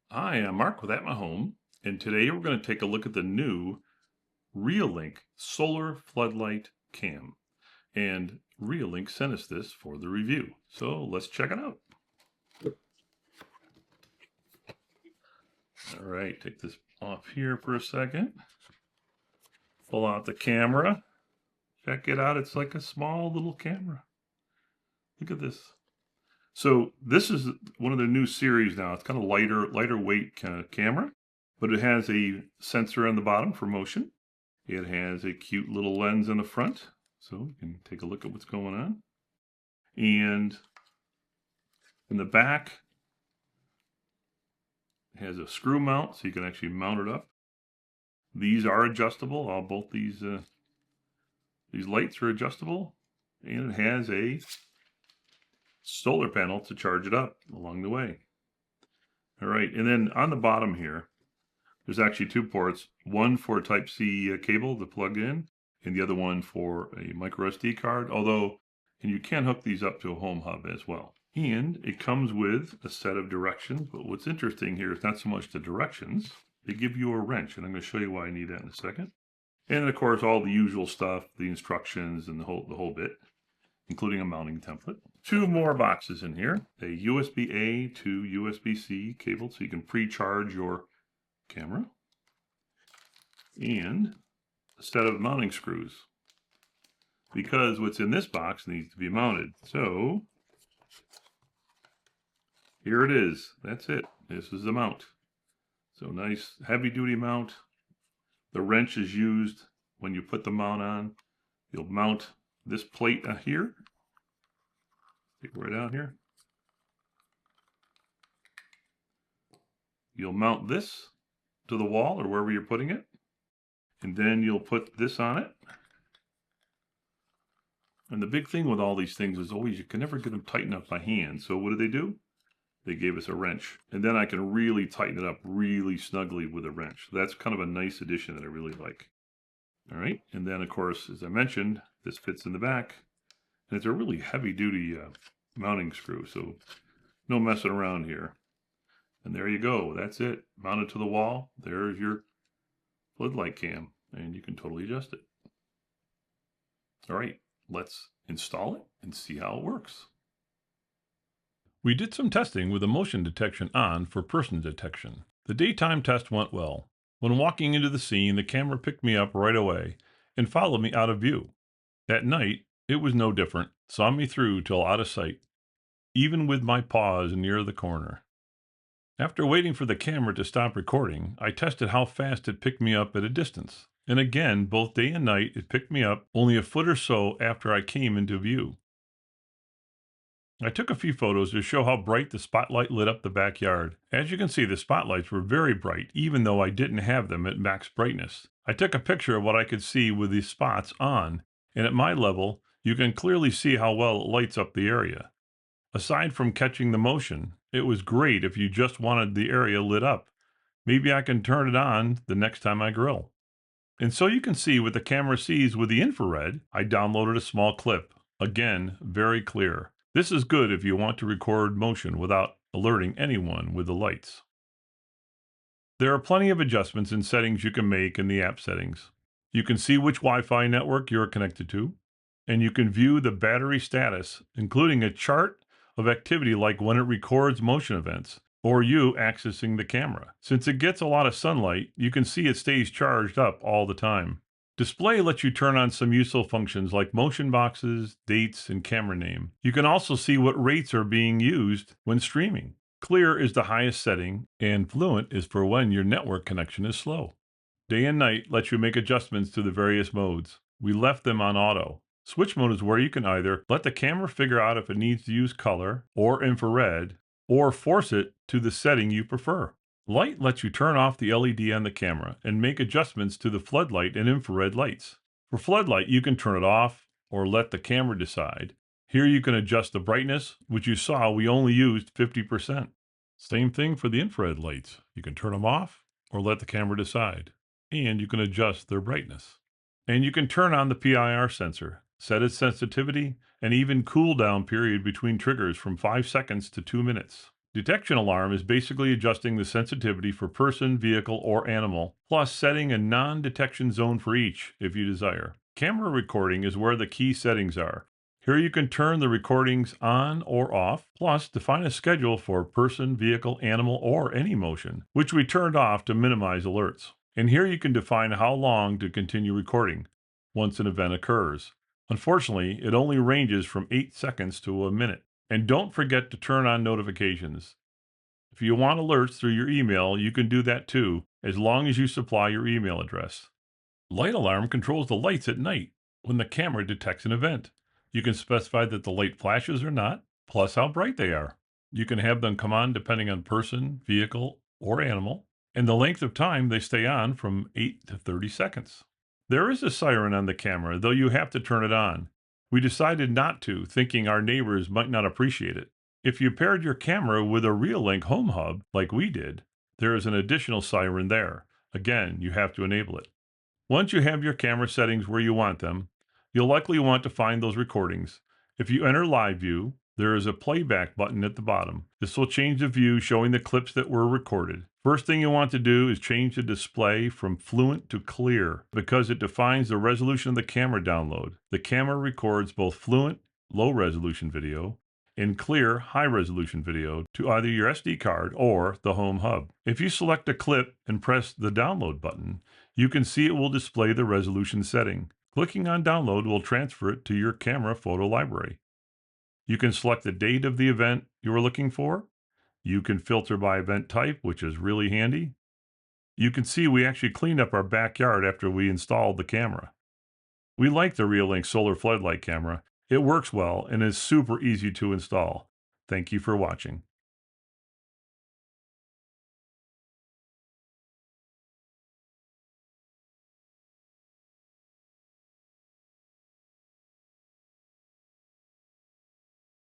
Hi, I'm Mark with At My Home, and today we're going to take a look at the new Reolink Solar Floodlight Cam. And Reolink sent us this for the review, so let's check it out. All right, take this off here for a second. Pull out the camera. Check it out. It's like a small little camera. Look at this. So this is one of their new series now. It's kind of lighter weight kind of camera, but it has a sensor on the bottom for motion. It has a cute little lens in the front, so you can take a look at what's going on. And in the back, it has a screw mount, so you can actually mount it up. These are adjustable. Both these lights are adjustable, and it has a solar panel to charge it up along the way. All right, and then on the bottom here, there's actually two ports, one for Type-C cable to plug in, and the other one for a micro SD card, and you can hook these up to a home hub as well. And it comes with a set of directions, but what's interesting here is not so much the directions, they give you a wrench, and I'm going to show you why I need that in a second. And then, of course, all the usual stuff, the instructions and the whole bit, including a mounting template. Two more boxes in here, a USB-A to USB-C cable, so you can pre-charge your camera, and a set of mounting screws, because what's in this box needs to be mounted. So here it is. That's it. This is the mount. So nice heavy duty mount. The wrench is used when you put the mount on. You'll mount this plate here. Take it right out here. You'll mount this to the wall or wherever you're putting it. And then you'll put this on it. And the big thing with all these things is always you can never get them tight enough by hand. So what do? They gave us a wrench. And then I can really tighten it up really snugly with a wrench. That's kind of a nice addition that I really like. All right. And then, of course, as I mentioned, this fits in the back. And it's a really heavy-duty mounting screw, so no messing around here. And there you go. That's it. Mounted to the wall. There's your floodlight cam, and you can totally adjust it. All right. Let's install it and see how it works. We did some testing with the motion detection on for person detection. The daytime test went well. When walking into the scene, the camera picked me up right away and followed me out of view. At night, it was no different, saw me through till out of sight, even with my paws near the corner. After waiting for the camera to stop recording, I tested how fast it picked me up at a distance. And again, both day and night, it picked me up only a foot or so after I came into view. I took a few photos to show how bright the spotlight lit up the backyard. As you can see, the spotlights were very bright, even though I didn't have them at max brightness. I took a picture of what I could see with the spots on, and at my level, you can clearly see how well it lights up the area. Aside from catching the motion, it was great if you just wanted the area lit up. Maybe I can turn it on the next time I grill. And so you can see what the camera sees with the infrared. I downloaded a small clip. Again, very clear. This is good if you want to record motion without alerting anyone with the lights. There are plenty of adjustments and settings you can make in the app settings. You can see which Wi-Fi network you are connected to, and you can view the battery status, including a chart of activity like when it records motion events, or you accessing the camera. Since it gets a lot of sunlight, you can see it stays charged up all the time. Display lets you turn on some useful functions like motion boxes, dates, and camera name. You can also see what rates are being used when streaming. Clear is the highest setting, and fluent is for when your network connection is slow. Day and night lets you make adjustments to the various modes. We left them on auto. Switch mode is where you can either let the camera figure out if it needs to use color or infrared, or force it to the setting you prefer. Light lets you turn off the LED on the camera and make adjustments to the floodlight and infrared lights. For floodlight, you can turn it off or let the camera decide. Here you can adjust the brightness, which you saw we only used 50%. Same thing for the infrared lights. You can turn them off or let the camera decide. And you can adjust their brightness. And you can turn on the PIR sensor, set its sensitivity, and even cool down period between triggers from 5 seconds to 2 minutes. Detection alarm is basically adjusting the sensitivity for person, vehicle, or animal, plus setting a non-detection zone for each if you desire. Camera recording is where the key settings are. Here you can turn the recordings on or off, plus define a schedule for person, vehicle, animal, or any motion, which we turned off to minimize alerts. And here you can define how long to continue recording once an event occurs. Unfortunately, it only ranges from 8 seconds to a minute. And don't forget to turn on notifications. If you want alerts through your email, you can do that too, as long as you supply your email address. Light alarm controls the lights at night when the camera detects an event. You can specify that the light flashes or not, plus how bright they are. You can have them come on depending on person, vehicle, or animal, and the length of time they stay on from 8 to 30 seconds. There is a siren on the camera, though you have to turn it on. We decided not to, thinking our neighbors might not appreciate it. If you paired your camera with a Reolink home hub, like we did, there is an additional siren there. Again, you have to enable it. Once you have your camera settings where you want them, you'll likely want to find those recordings. If you enter Live View, there is a playback button at the bottom. This will change the view showing the clips that were recorded. First thing you want to do is change the display from fluent to clear because it defines the resolution of the camera download. The camera records both fluent, low resolution video and clear, high resolution video to either your SD card or the home hub. If you select a clip and press the download button, you can see it will display the resolution setting. Clicking on download will transfer it to your camera photo library. You can select the date of the event you are looking for. You can filter by event type, which is really handy. You can see we actually cleaned up our backyard after we installed the camera. We like the Reolink solar floodlight camera. It works well and is super easy to install. Thank you for watching.